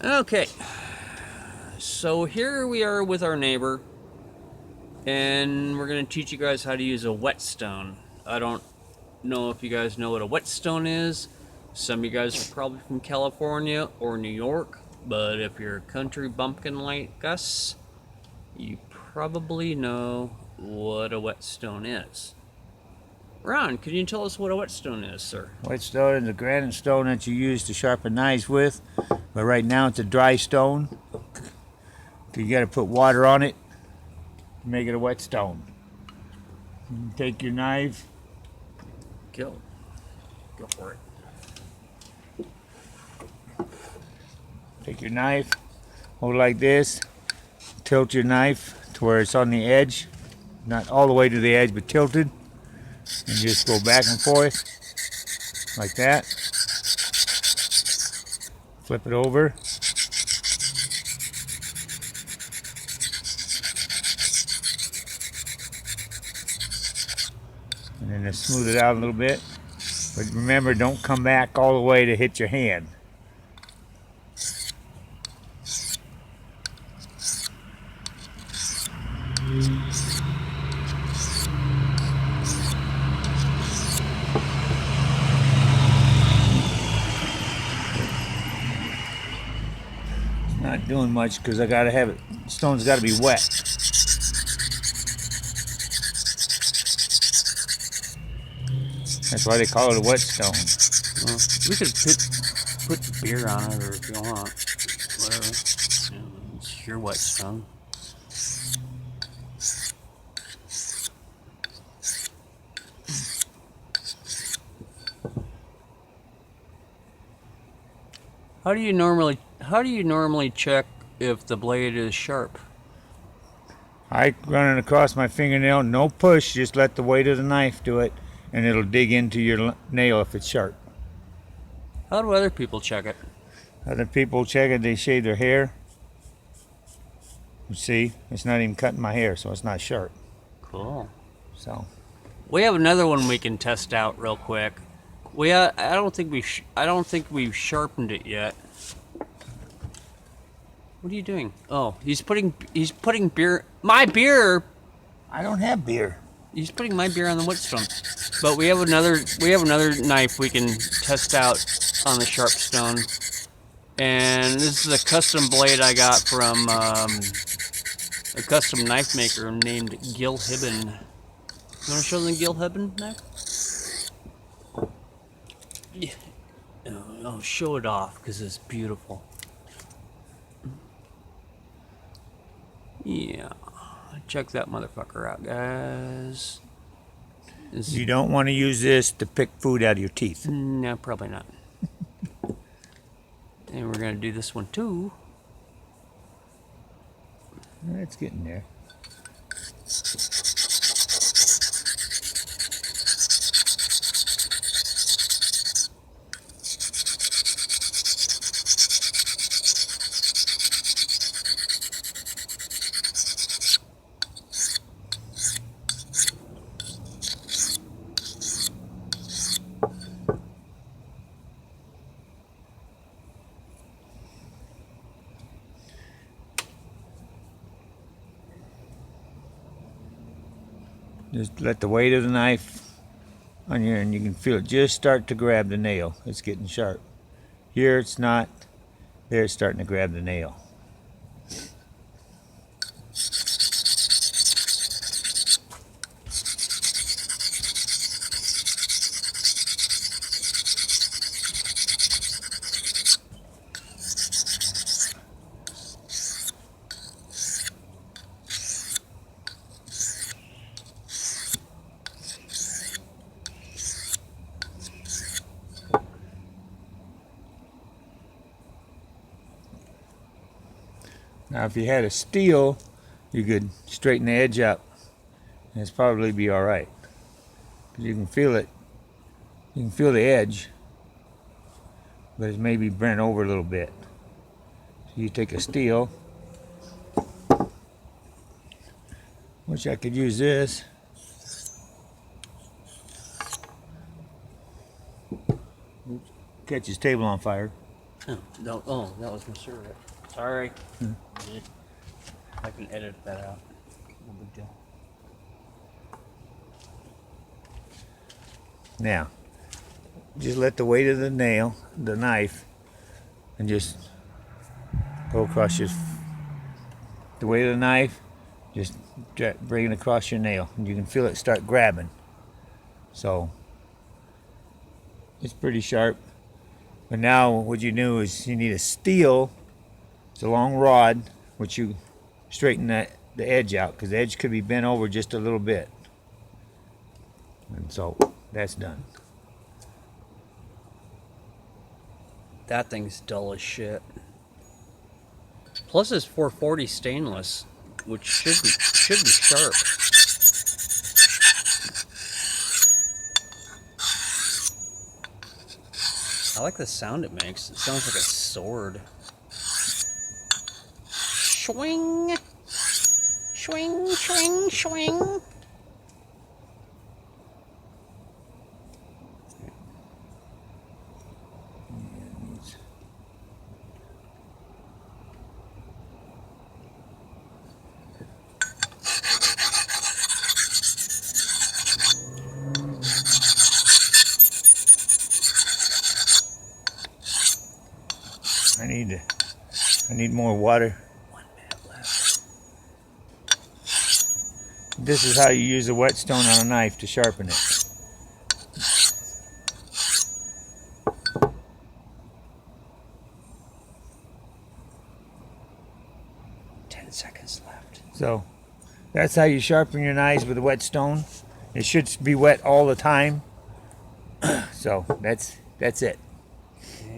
Okay, so here we are with our neighbor, and we're going to teach you guys how to use a whetstone. I don't know if you guys know what a whetstone is. Some of you guys are probably from California or New York, but if you're a country bumpkin like us, you probably know what a whetstone is. Ron, can you tell us what a whetstone is, sir? Whetstone is a granite stone that you use to sharpen knives with, but right now it's a dry stone. You got to put water on it to make it a whetstone. You take your knife. Go for it. Take your knife, hold it like this, tilt your knife to where it's on the edge, not all the way to the edge, but tilted, and just go back and forth like that. Flip it over. And then just smooth it out a little bit. But remember, don't come back all the way to hit your hand. Not doing much because I gotta have it. Stone's gotta be wet. That's why they call it a whetstone. Well, we could put beer on it, or if you want, whatever. It's your whetstone. How do you normally check if the blade is sharp? I run it across my fingernail, no push, just let the weight of the knife do it, and it'll dig into your nail if it's sharp. How do other people check it? Other people check it, they shave their hair. You see, it's not even cutting my hair, so it's not sharp. Cool. So We have another one we can test out real quick. I don't think we've sharpened it yet. What are you doing? Oh, he's putting my beer. I don't have beer. He's putting my beer on the whetstone. But we have another knife we can test out on the sharp stone. And this is a custom blade I got from a custom knife maker named Gil Hibben. You want to show them the Gil Hibben knife? Yeah. Oh, show it off because it's beautiful. Yeah. Check that motherfucker out, guys. You don't want to use this to pick food out of your teeth. No, probably not. And we're going to do this one too. It's getting there. Just let the weight of the knife on here, and you can feel it just start to grab the nail. It's getting sharp. Here it's not. There it's starting to grab the nail. Now if you had a steel, you could straighten the edge up and it's probably be alright. Because you can feel it. You can feel the edge, but it's maybe bent over a little bit. So you take a steel, which I could use this. Catch his table on fire. Oh, no, oh, that was my cigarette. Sorry. I can edit that out. No big deal. Now, just let the weight of the nail, the knife, and just go across the weight of the knife, just bring it across your nail, and you can feel it start grabbing. So it's pretty sharp. But now what you do is you need a steel. It's a long rod, which you straighten the edge out, because the edge could be bent over just a little bit. And so that's done. That thing's dull as shit. Plus it's 440 stainless, which should be sharp. I like the sound it makes. It sounds like a sword. Swing! Swing, swing, swing! I need more water. 1 minute left. This is how you use a whetstone on a knife to sharpen it. Seconds left. So that's how you sharpen your knives with a whetstone. It should be wet all the time. So that's it. Okay.